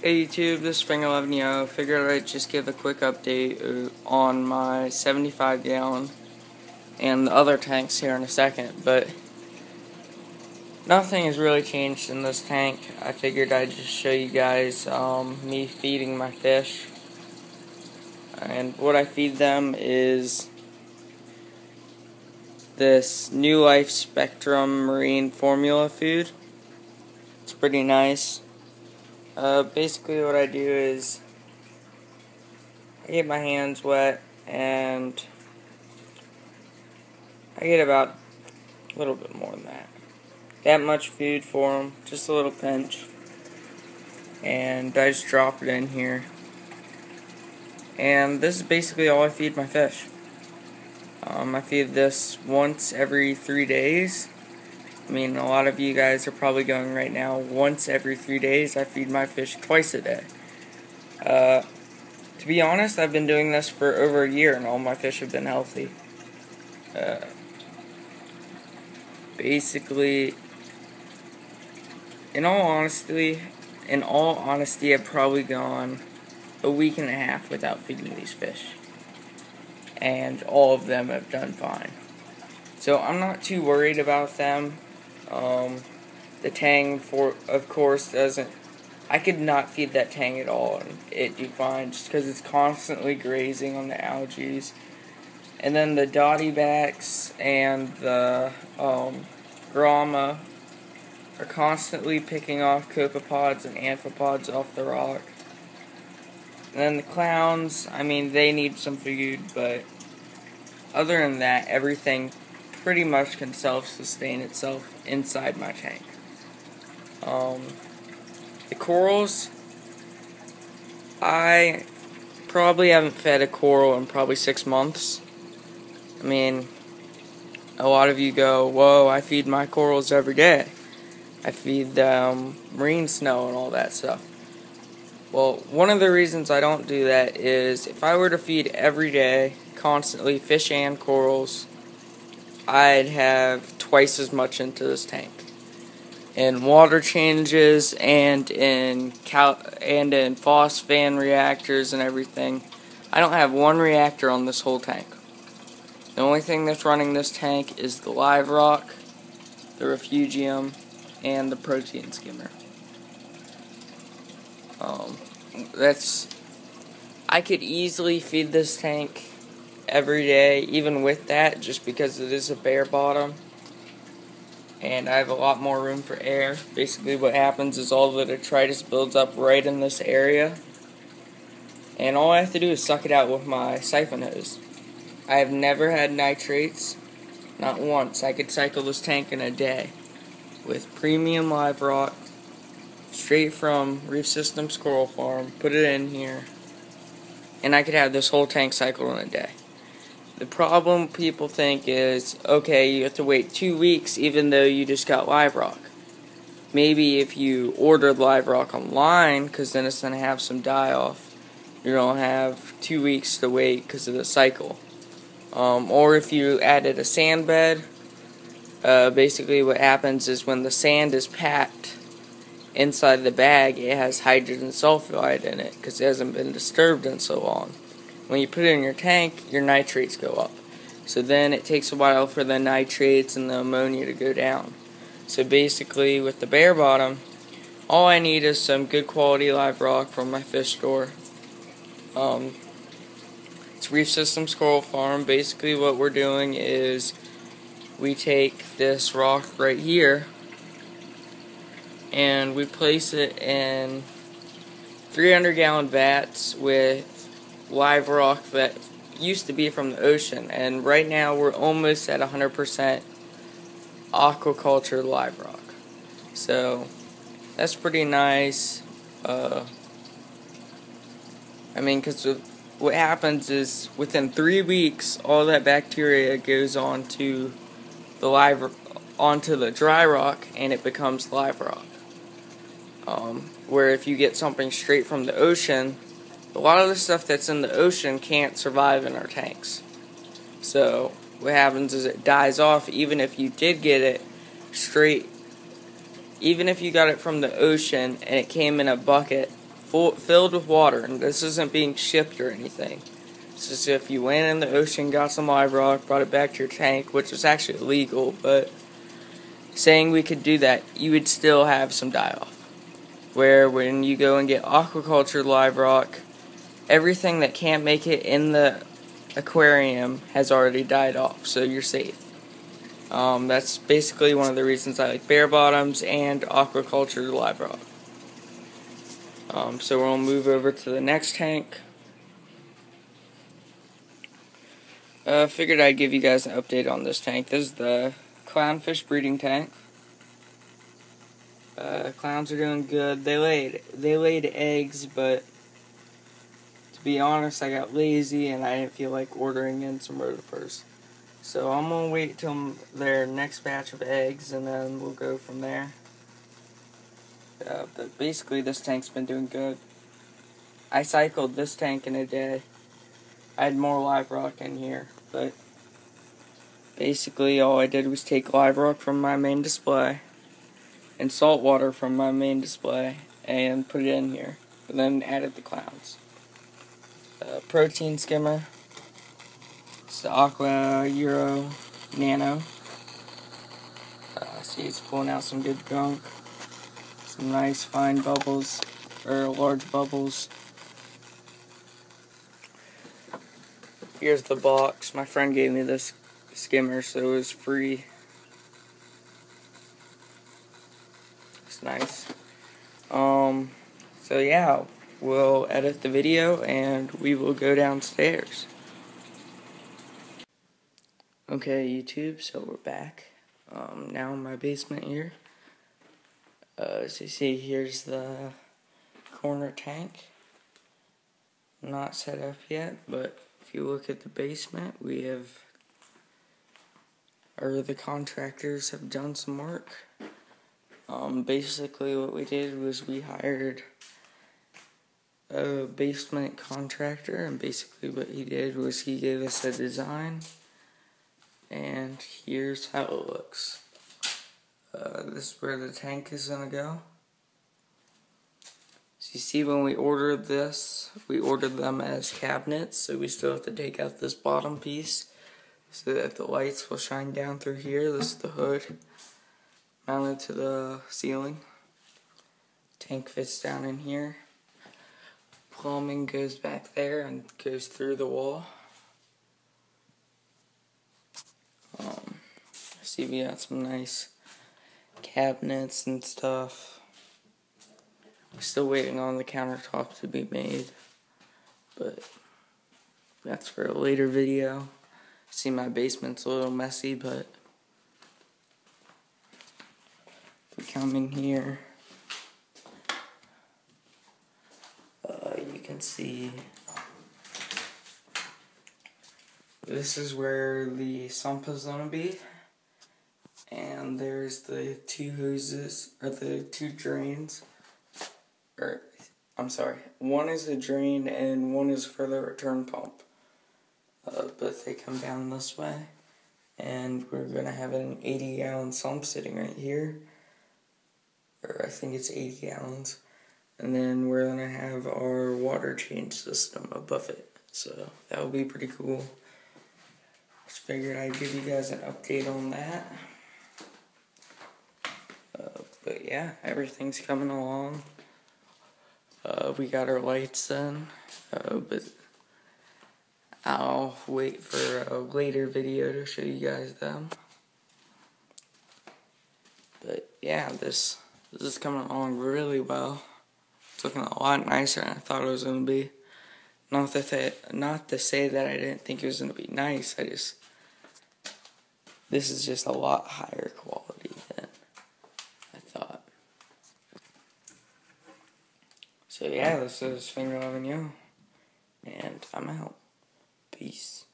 Hey YouTube, this is Finger11 Yo. Figured I'd just give a quick update on my 75 gallon and the other tanks here in a second, but nothing has really changed in this tank. I figured I'd just show you guys me feeding my fish, and what I feed them is this New Life Spectrum Marine formula food. It's pretty nice. Basically what I do is I get my hands wet and I get about a little bit more than that. That much food for them, just a little pinch. And I just drop it in here. And this is basically all I feed my fish. I feed this once every 3 days. I mean, a lot of you guys are probably going right now, once every 3 days. I feed my fish twice a day. To be honest, I've been doing this for over a year and all my fish have been healthy. Basically, in all honesty, I've probably gone a week and a half without feeding these fish. And all of them have done fine. So I'm not too worried about them. The tang, of course, doesn't. I could not feed that tang at all and it do fine just because it's constantly grazing on the algae. And then the dotty backs and the grama are constantly picking off copepods and amphipods off the rock. And then the clowns, I mean, they need some food, but other than that, everything pretty much can self-sustain itself inside my tank. The corals, I probably haven't fed a coral in probably 6 months. I mean, a lot of you go, whoa, I feed my corals every day. I feed them marine snow and all that stuff. Well, one of the reasons I don't do that is if I were to feed every day, constantly, fish and corals, I'd have twice as much into this tank. In water changes and in phosphane reactors and everything, I don't have one reactor on this whole tank. The only thing that's running this tank is the live rock, the refugium, and the protein skimmer. I could easily feed this tank every day, even with that, just because it is a bare bottom. And I have a lot more room for air. Basically what happens is all the detritus builds up right in this area. And all I have to do is suck it out with my siphon hose. I have never had nitrates, not once. I could cycle this tank in a day with premium live rock, straight from Reef Systems Coral Farm, put it in here, and I could have this whole tank cycled in a day. The problem people think is, okay, you have to wait 2 weeks even though you just got live rock. Maybe if you ordered live rock online, because then it's going to have some die-off, you're going to have 2 weeks to wait because of the cycle. Or if you added a sand bed, basically what happens is when the sand is packed inside the bag, it has hydrogen sulfide in it because it hasn't been disturbed in so long. When you put it in your tank, your nitrates go up. So then it takes a while for the nitrates and the ammonia to go down. So basically, with the bare bottom, all I need is some good quality live rock from my fish store. It's Reef Systems Coral Farm. Basically what we're doing is we take this rock right here and we place it in 300-gallon vats with live rock that used to be from the ocean, and right now we're almost at 100% aquaculture live rock. So that's pretty nice. I mean, because what happens is within 3 weeks, all that bacteria goes onto the dry rock, and it becomes live rock. Where if you get something straight from the ocean, a lot of the stuff that's in the ocean can't survive in our tanks. So what happens is it dies off even if you did get it straight. Even if you got it from the ocean and it came in a bucket filled with water, and this isn't being shipped or anything. It's as if you went in the ocean, got some live rock, brought it back to your tank, which is actually illegal, but saying we could do that, you would still have some die-off. Where when you go and get aquaculture live rock, everything that can't make it in the aquarium has already died off, so you're safe. That's basically one of the reasons I like bare bottoms and aquaculture live rock. So we'll move over to the next tank. Figured I'd give you guys an update on this tank. This is the clownfish breeding tank. Clowns are doing good. They laid eggs, but to be honest, I got lazy and I didn't feel like ordering in some rotifers. So I'm gonna wait till their next batch of eggs, and then we'll go from there. But basically, this tank's been doing good. I cycled this tank in a day. I had more live rock in here, but basically all I did was take live rock from my main display and salt water from my main display and put it in here, and then added the clowns. Protein skimmer. It's the Aqua Euro Nano. See, it's pulling out some good gunk. Some nice fine bubbles, or large bubbles. Here's the box. My friend gave me this skimmer, so it was free. It's nice. So yeah, we'll edit the video and we will go downstairs. Okay, YouTube, so we're back. Now in my basement here. As you see, here's the corner tank. Not set up yet, but if you look at the basement, the contractors have done some work. Basically what we did was we hired a basement contractor, and basically what he did was he gave us a design, and here's how it looks. This is where the tank is gonna go. So you see, when we ordered this, we ordered them as cabinets, so we still have to take out this bottom piece so that the lights will shine down through here. This is the hood mounted to the ceiling. Tank fits down in here. Plumbing goes back there and goes through the wall. See, we got some nice cabinets and stuff. We're still waiting on the countertop to be made, but that's for a later video. See, my basement's a little messy, but if we come in here, you can see this is where the sump is going to be. And there's the two hoses, or the two drains. One is the drain and one is for the return pump. But they come down this way. And we're going to have an 80-gallon sump sitting right here. Or I think it's 80 gallons. And then we're going to have our water change system above it. So that will be pretty cool. Just figured I'd give you guys an update on that. But yeah, everything's coming along. We got our lights in, but I'll wait for a later video to show you guys them. But yeah, this is coming along really well. It's looking a lot nicer than I thought it was going to be. Not to say that I didn't think it was going to be nice, this is just a lot higher quality than I thought. So yeah, this is Finger Loving Yo, and I'm out. Peace.